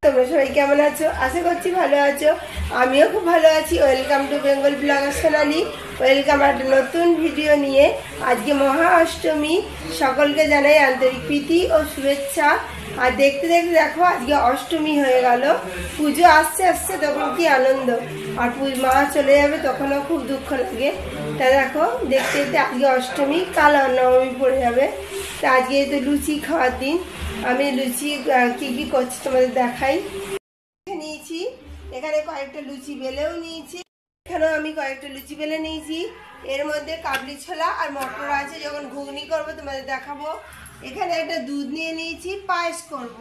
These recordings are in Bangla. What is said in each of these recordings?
তোমরা সবাই কেমন আছো? আশা করছি ভালো আছো। আমিও খুব ভালো আছি। Welcome to Bengal blogger Sonali. Welcome একটা নতুন ভিডিও নিয়ে। আজকে মহা অষ্টমী, সকলকে জানাই আন্তরিক প্রীতি ও শুভেচ্ছা। আর দেখতে দেখতে দেখো আজকে অষ্টমী হয়ে গেল। পুজো আসছে আসছে তখন কি আনন্দ, আর মা চলে যাবে তখনও খুব দুঃখ লাগে। তা দেখো দেখতে দেখতে আজকে অষ্টমী, কাল নবমী পড়ে যাবে। তা আজকে তো লুচি খাওয়ার দিন। আমি লুচি কি কি করছি তোমাদের দেখাই। নিয়েছি এখানে কয়েকটা লুচি বেলেও নিয়েছি, এখানেও আমি কয়েকটা লুচি বেলে নিয়েছি। এর মধ্যে কাবলি ছোলা আর মটর আছে, যখন ঘুগনি করব তোমাদের দেখাবো। এখানে একটা দুধ নিয়ে নিয়েছি, পায়েস করব।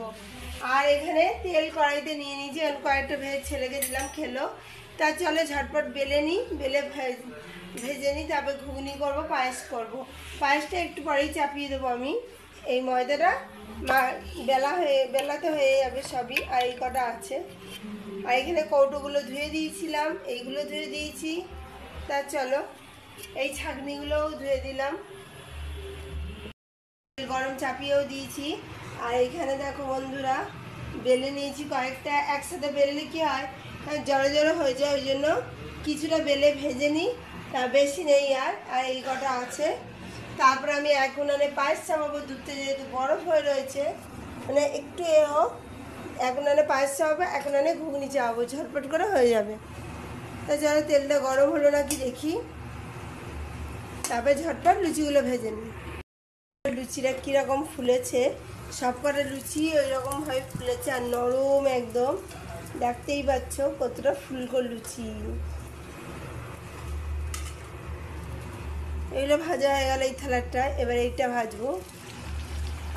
আর এখানে তেল কড়াইতে নিয়ে নিয়েছি, কয়েকটা ভেজে ছেলেকে দিলাম, খেলো। তা চলো ঝটপট বেলে নিই, বেলে ভেজে নিই, তারপর ঘুগনি করব, পায়েস করব। পায়েসটা একটু পরেই চাপিয়ে দেবো আমি। এই ময়দাটা বেলাতে হয়ে যাবে সবই। আর এই কটা আছে। আর এখানে কৌটোগুলো ধুয়ে দিয়েছিলাম, এইগুলো ধুয়ে দিয়েছি। তা চলো এই ছাঁকনিগুলোও ধুয়ে দিলাম, গরম চাপিয়েও দিয়েছি। আর এখানে দেখো বন্ধুরা, বেলে নিয়েছি কয়েকটা। একসাথে বেললে কি হয়, জড়ো জড়ো হয়ে যায়, ওই জন্য কিছুটা বেলে ভেজে নিই। তা বেশি নেই আর এই কটা আছে। তারপর আমি এক উনানে পায়েস চাপাবো, দুধটা যেহেতু বরফ হয়ে রয়েছে, মানে একটু এক উনানে পায়েস চাপাবো, এক উনানে ঘুগনি চাপাবো, ঝটপট করে হয়ে যাবে। তা চলো তেলটা গরম হলো নাকি দেখি, তারপরে ঝটপট লুচিগুলো ভেজে নিই। লুচিটা কীরকম ফুলেছে, সব কটা লুচি ওই রকমভাবে ফুলেছে, আর নরম একদম। দেখতেই পাচ্ছ কতটা ফুলকো লুচি। এগুলো ভাজা হয়ে গেল এই থালাটা, এবার এইটা ভাজবো।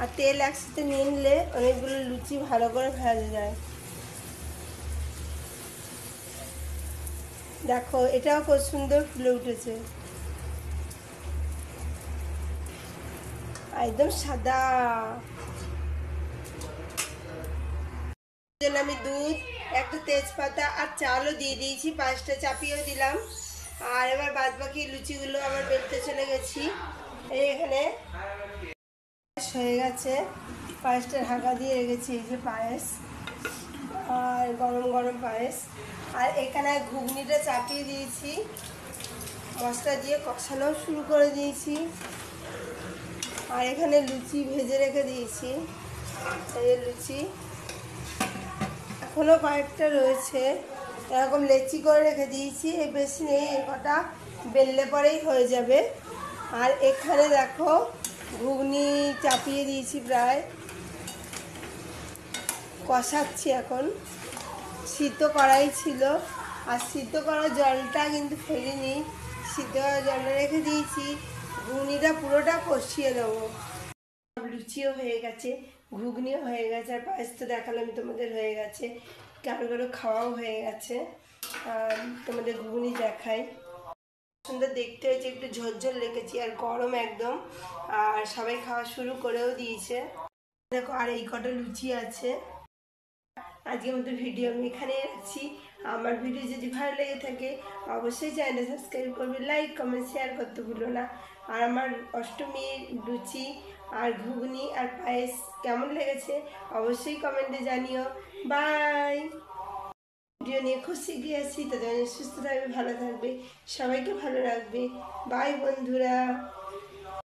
আর তেল একসাথে নিয়ে নিলে অনেকগুলো লুচি ভালো করে ভাজা যায়। দেখো এটাও খুব সুন্দর ফুলে উঠেছে, একদম সাদা। আমি দুধ, একটা তেজপাতা আর চালও দিয়ে দিয়েছি, পাঁচটা চাপিয়েও দিলাম। আর এবার বাদ বাকি লুচিগুলো আবার বেলতে চলে গেছি। এই এখানে হয়ে গেছে, পায়েসটা ঢাকা দিয়ে রেখেছি। এই যে পায়েস, আর গরম গরম পায়েস। আর এখানে ঘুগনিটা চাপিয়ে দিয়েছি, মশলা দিয়ে কষানো শুরু করে দিয়েছি। আর এখানে লুচি ভেজে রেখে দিয়েছি, এই লুচি এখনো কয়েকটা রয়েছে, এরকম লেচি করে রেখে দিয়েছি। এই বেশি নেই, এই কটা বেললে পরেই হয়ে যাবে। আর এখানে দেখো ঘুগনি চাপিয়ে দিয়েছি, প্রায় কষাচ্ছি এখন। সিদ্ধ করাই ছিল, আর সিদ্ধ করা জলটা কিন্তু ফেলিনি, সিদ্ধ করা জলটা রেখে দিয়েছি। ঘুগনিটা পুরোটা কষিয়ে দেবো। লুচিও হয়ে গেছে, ঘুগনিও হয়ে গেছে, আর পায়েস তো দেখালাম তোমাদের হয়ে গেছে, কারো কারো খাওয়াও হয়ে গেছে। আর তোমাদের ঘুগনি দেখাই, সুন্দর দেখতে হয়েছে, একটু ঝোরঝোর লেগেছি, আর গরম একদম। আর সবাই খাওয়া শুরু করেও দিয়েছে। দেখো আর এই কটা লুচি আছে। আজকের মতো ভিডিও আমি এখানে রাখছি। আমার ভিডিও যদি ভালো লেগে থাকে অবশ্যই চ্যানেলটা সাবস্ক্রাইব করবে, লাইক কমেন্ট শেয়ার করতে ভুলো না। আর আমার অষ্টমীর লুচি আর ঘুগনি আর পায়েস কেমন লেগেছে অবশ্যই কমেন্টে জানিও। বাই। ভিডিও নিয়ে খুব শিখিয়ে আসছি, তাদের সুস্থ থাকবে, ভালো থাকবে, সবাইকে ভালো রাখবে। বাই বন্ধুরা।